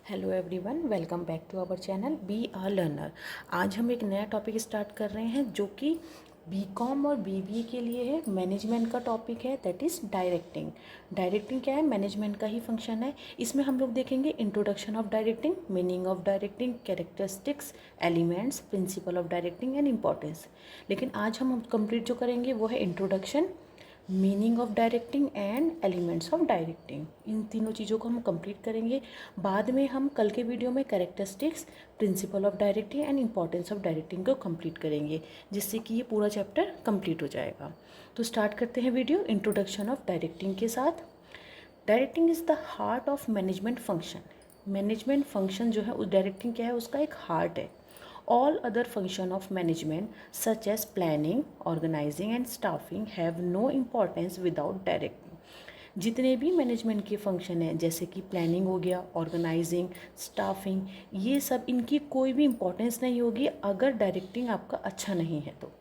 Hello everyone, welcome back to our channel B R learner. आज हम एक नया टॉपिक स्टार्ट कर रहे हैं जो कि बीकॉम और बीबीए के लिए है। मैनेजमेंट का टॉपिक है, दैट इज़ डायरेक्टिंग। डायरेक्टिंग क्या है? मैनेजमेंट का ही फंक्शन है। इसमें हम लोग देखेंगे introduction of directing, meaning of directing, characteristics, elements, principle of directing and importance. लेकिन आज हम कंप्लीट जो करेंगे वो है introduction, meaning of directing and elements of directing. इन तीनों चीज़ों को हम कंप्लीट करेंगे। बाद में हम कल के वीडियो में characteristics, principal of directing and importance of directing को कंप्लीट करेंगे, जिससे कि ये पूरा चैप्टर कंप्लीट हो जाएगा। तो स्टार्ट करते हैं वीडियो इंट्रोडक्शन ऑफ डायरेक्टिंग के साथ। Directing is the heart of management function. Management function जो है उस डायरेक्टिंग क्या है, उसका एक हार्ट है। All other function of management such as planning, organizing and staffing have no importance without directing। जितने भी मैनेजमेंट के फंक्शन हैं जैसे कि प्लानिंग हो गया, ऑर्गेनाइजिंग, स्टाफिंग, ये सब इनकी कोई भी इम्पोर्टेंस नहीं होगी अगर डायरेक्टिंग आपका अच्छा नहीं है तो।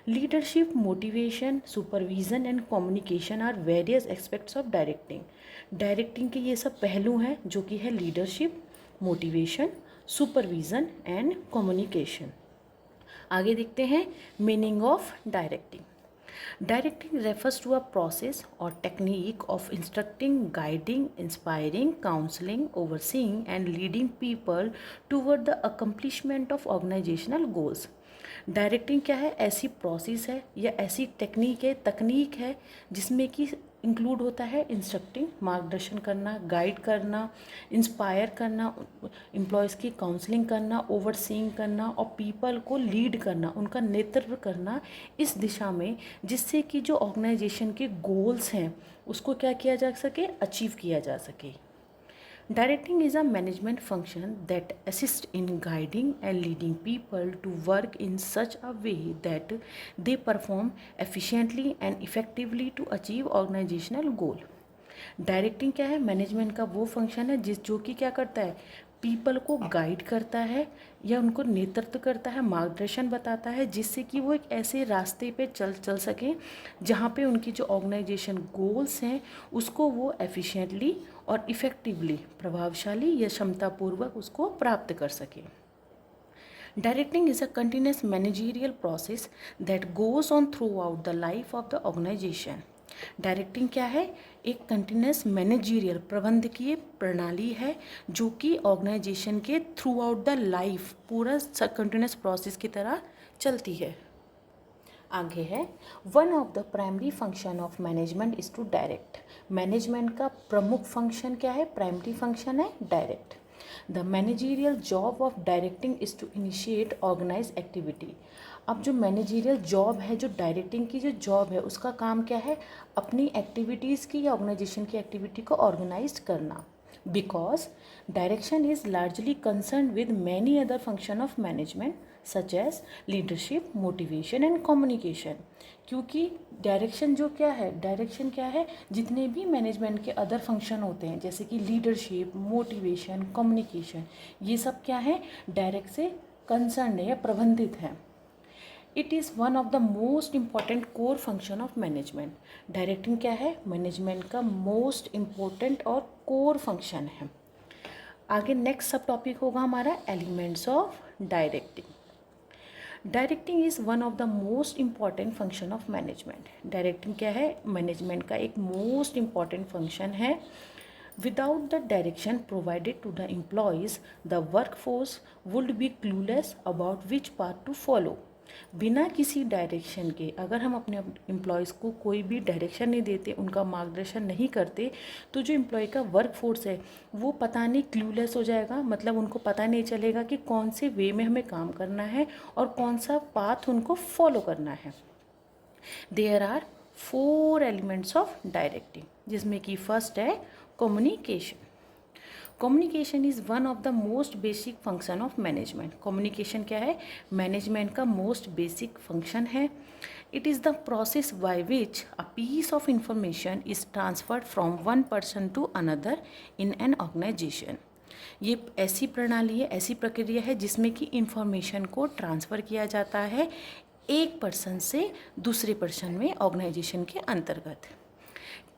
Leadership, motivation, supervision and communication are various aspects of directing. Directing के ये सब पहलू हैं जो कि है leadership, motivation, supervision and communication. आगे देखते हैं meaning of directing. Directing refers to a process और technique of instructing, guiding, inspiring, counselling, overseeing and leading people toward the accomplishment of organisational goals. Directing क्या है? ऐसी प्रोसेस है या ऐसी तकनीक है जिसमें कि इंक्लूड होता है इंस्ट्रक्टिंग, मार्गदर्शन करना, गाइड करना, इंस्पायर करना, एम्प्लॉयज़ की काउंसलिंग करना, ओवरसीइंग करना और पीपल को लीड करना, उनका नेतृत्व करना इस दिशा में, जिससे कि जो ऑर्गेनाइजेशन के गोल्स हैं उसको क्या किया जा सके, अचीव किया जा सके। Directing is a management function that assists in guiding and leading people to work in such a way that they perform efficiently and effectively to achieve organizational goal। Directing क्या है? मैनेजमेंट का वो function है जो कि क्या करता है, पीपल को गाइड करता है या उनको नेतृत्व करता है, मार्गदर्शन बताता है, जिससे कि वो एक ऐसे रास्ते पे चल सकें जहाँ पे उनकी जो ऑर्गेनाइजेशन गोल्स हैं उसको वो एफिशिएंटली और इफ़ेक्टिवली, प्रभावशाली या क्षमतापूर्वक उसको प्राप्त कर सकें। Directing is a continuous managerial process that goes on throughout the life of the organization। Directing क्या है? एक कंटिन्यूस मैनेजीरियल, प्रबंधकीय प्रणाली है जो कि ऑर्गेनाइजेशन के थ्रू आउट द लाइफ पूरा कंटिन्यूस प्रोसेस की तरह चलती है। आगे है, one of the primary function of management is to direct. Management का प्रमुख फंक्शन क्या है? प्राइमरी फंक्शन है direct. The managerial job of directing is to initiate organize activity. अब जो मैनेजीरियल जॉब है, जो डायरेक्टिंग की जो जॉब है, उसका काम क्या है? अपनी एक्टिविटीज़ की या ऑर्गेनाइजेशन की एक्टिविटी को ऑर्गेनाइज करना। Because direction is largely concern with many other function of management such as leadership, motivation and communication. क्योंकि डायरेक्शन क्या है, जितने भी मैनेजमेंट के अदर फंक्शन होते हैं जैसे कि लीडरशिप, मोटिवेशन, कम्युनिकेशन, ये सब क्या है? डायरेक्ट से कंसर्न है या प्रबंधित है। It is one of the most important core function of management. Directing क्या है? मैनेजमेंट का मोस्ट इम्पोर्टेंट और कोर फंक्शन है। आगे नेक्स्ट सब टॉपिक होगा हमारा elements of directing. Directing is one of the most important function of management. Directing क्या है? मैनेजमेंट का एक मोस्ट इम्पॉर्टेंट फंक्शन है। Without the direction provided to the employees the workforce would be clueless about which path to follow. बिना किसी direction के अगर हम अपने एम्प्लॉयज़ को कोई भी डायरेक्शन नहीं देते, उनका मार्गदर्शन नहीं करते, तो जो एम्प्लॉय का वर्क फोर्स है वो पता नहीं क्लूलेस हो जाएगा। मतलब उनको पता नहीं चलेगा कि कौन से वे में हमें काम करना है और कौन सा पाथ उनको फॉलो करना है। There are 4 elements of directing, जिसमें कि फर्स्ट है communication. Communication is one of the most basic function of management. Communication क्या है? मैनेजमेंट का मोस्ट बेसिक फंक्शन है। It is the process by which a piece of information is transferred from one person to another in an organization. ये ऐसी प्रणाली है, ऐसी प्रक्रिया है जिसमें कि इंफॉर्मेशन को ट्रांसफ़र किया जाता है एक पर्सन से दूसरे पर्सन में ऑर्गेनाइजेशन के अंतर्गत।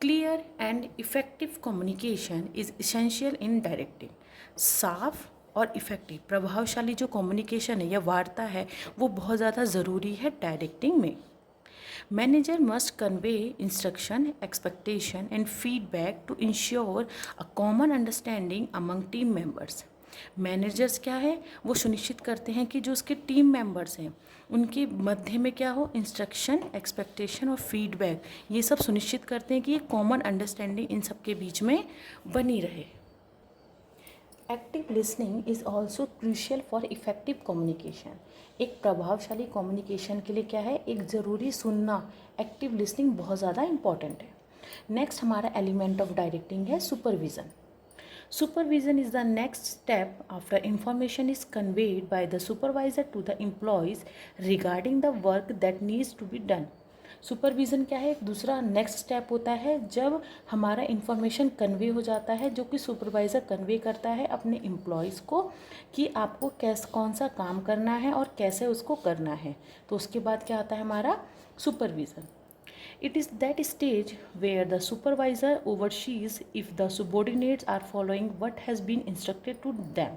Clear and effective communication is essential in directing. साफ और इफेक्टिव प्रभावशाली जो कम्युनिकेशन है या वार्ता है वो बहुत ज़्यादा ज़रूरी है डायरेक्टिंग में। Manager must convey instruction, expectation and feedback to ensure a common understanding among team members. Managers क्या है, वो सुनिश्चित करते हैं कि जो उसके टीम मेंबर्स हैं उनके मध्य में क्या हो, इंस्ट्रक्शन, एक्सपेक्टेशन और फीडबैक, ये सब सुनिश्चित करते हैं कि ये कॉमन अंडरस्टैंडिंग इन सब के बीच में बनी रहे। Active listening is also crucial for effective communication. एक प्रभावशाली कम्युनिकेशन के लिए क्या है, एक ज़रूरी सुनना, एक्टिव लिसनिंग बहुत ज़्यादा इंपॉर्टेंट है। नेक्स्ट हमारा एलिमेंट ऑफ डायरेक्टिंग है supervision. Supervision is the next step after information is conveyed by the supervisor to the employees regarding the work that needs to be done. Supervision क्या है, एक दूसरा next step होता है जब हमारा इन्फॉर्मेशन कन्वे हो जाता है, जो कि सुपरवाइज़र कन्वे करता है अपने एम्प्लॉयज़ को कि आपको कौन सा काम करना है और कैसे उसको करना है। तो उसके बाद क्या आता है हमारा supervision. It is that stage where the supervisor oversees if the subordinates are following what has been instructed to them.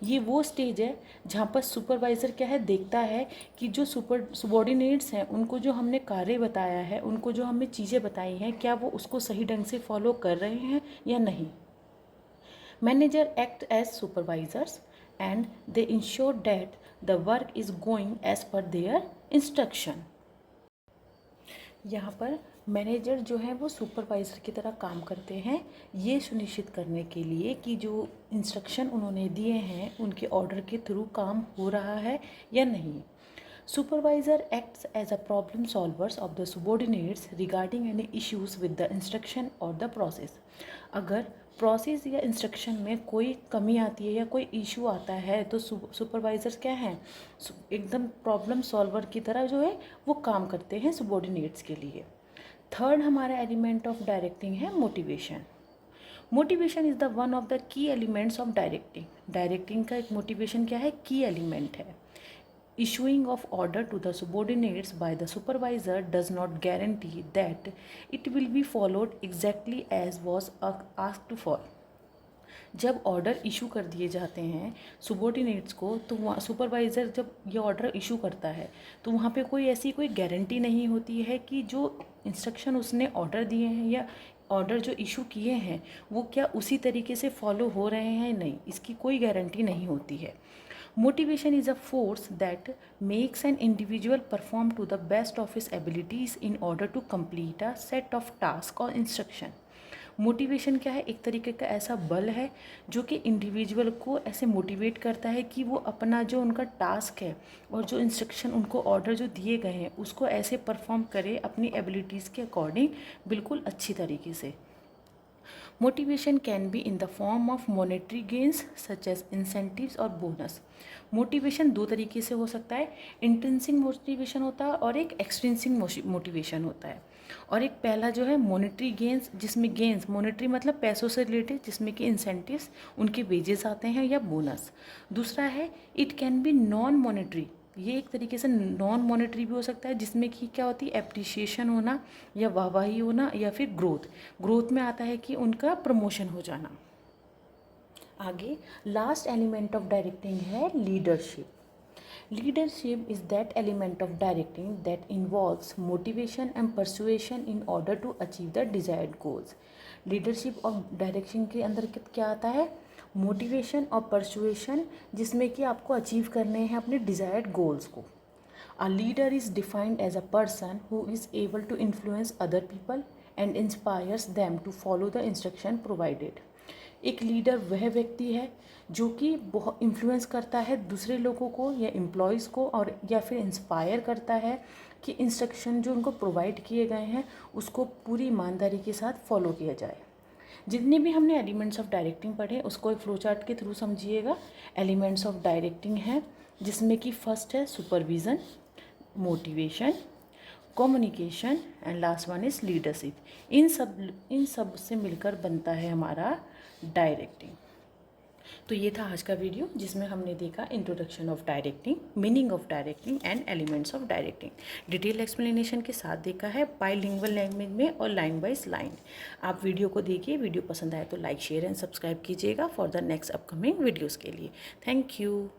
ये वो स्टेज है जहाँ पर सुपरवाइज़र क्या है, देखता है कि जो सुबॉर्डिनेट्स हैं उनको जो हमने कार्य बताया है, उनको जो हमें चीज़ें बताई हैं, क्या वो उसको सही ढंग से फॉलो कर रहे हैं या नहीं। Manager act as supervisors and they ensure that the work is going as per their instruction. यहाँ पर मैनेजर जो है वो सुपरवाइज़र की तरह काम करते हैं, ये सुनिश्चित करने के लिए कि जो इंस्ट्रक्शन उन्होंने दिए हैं उनके ऑर्डर के थ्रू काम हो रहा है या नहीं। Supervisor acts as a problem solvers of the subordinates regarding any issues with the instruction और द प्रोसेस। अगर प्रोसेस या इंस्ट्रक्शन में कोई कमी आती है या कोई इशू आता है तो सुपरवाइज़र्स क्या हैं, एकदम प्रॉब्लम सॉल्वर की तरह जो है वो काम करते हैं सुबॉर्डिनेट्स के लिए। थर्ड हमारा एलिमेंट ऑफ डायरेक्टिंग है motivation. Motivation is the one of the key elements of directing. Directing का एक मोटिवेशन क्या है, की एलिमेंट है। Issuing of order to the subordinates by the supervisor does not guarantee that it will be followed exactly as was asked for. जब order issue कर दिए जाते हैं सुबॉर्डिनेट्स को, तो वहाँ सुपरवाइज़र जब ये ऑर्डर इशू करता है तो वहाँ पे कोई ऐसी कोई गारंटी नहीं होती है कि जो इंस्ट्रक्शन उसने ऑर्डर दिए हैं या ऑर्डर जो इशू किए हैं वो क्या उसी तरीके से फॉलो हो रहे हैं, नहीं, इसकी कोई गारंटी नहीं होती है। Motivation is a force that makes an individual perform to the best of his abilities in order to complete a set of tasks or instruction. Motivation क्या है, एक तरीके का ऐसा बल है जो कि इंडिविजुअल को ऐसे मोटिवेट करता है कि वो अपना जो उनका टास्क है और जो इंस्ट्रक्शन उनको ऑर्डर जो दिए गए हैं उसको ऐसे परफॉर्म करे अपनी एबिलिटीज़ के अकॉर्डिंग बिल्कुल अच्छी तरीके से। Motivation can be in the form of monetary gains such as incentives और बोनस। मोटिवेशन दो तरीके से हो सकता है, इंट्रिंसिक मोटिवेशन होता है और एक एक्सट्रिंसिक मोटिवेशन होता है। और एक पहला जो है मॉनेटरी गेंस, जिसमें गेंस मॉनेटरी मतलब पैसों से रिलेटेड, जिसमें कि इंसेंटिव्स उनके वेजेस आते हैं या बोनस। दूसरा है it can be non monetary, ये एक तरीके से नॉन मॉनेटरी भी हो सकता है, जिसमें कि क्या होती है, एप्रिसिएशन होना या वाहवाही होना या फिर ग्रोथ में आता है कि उनका प्रमोशन हो जाना। आगे लास्ट एलिमेंट ऑफ डायरेक्टिंग है leadership. Leadership is that element of directing that involves motivation and persuasion in order to achieve the desired goals. Leadership और डायरेक्शन के अंदर क्या आता है, मोटिवेशन और परसुएशन, जिसमें कि आपको अचीव करने हैं अपने डिज़ायर्ड गोल्स को। A leader is defined as a person who is able to influence other people and inspires them to follow the instruction provided. एक लीडर वह व्यक्ति है जो कि बहुत इन्फ्लुएंस करता है दूसरे लोगों को या एम्प्लॉयज़ को, और या फिर इंस्पायर करता है कि इंस्ट्रक्शन जो उनको प्रोवाइड किए गए हैं उसको पूरी ईमानदारी के साथ फॉलो किया जाए। जितने भी हमने एलिमेंट्स ऑफ डायरेक्टिंग पढ़े उसको एक फ्लो चार्ट के थ्रू समझिएगा। एलिमेंट्स ऑफ डायरेक्टिंग हैं जिसमें कि फर्स्ट है supervision, motivation, communication and last one is leadership. इन सब से मिलकर बनता है हमारा डायरेक्टिंग। तो ये था आज का वीडियो जिसमें हमने देखा introduction of directing, meaning of directing and elements of directing. Detail explanation के साथ देखा है बाइलिंगुअल लैंग्वेज में और लाइन बाइज लाइन। आप वीडियो को देखिए, वीडियो पसंद आए तो लाइक शेयर एंड सब्सक्राइब कीजिएगा for the next upcoming videos के लिए। Thank you.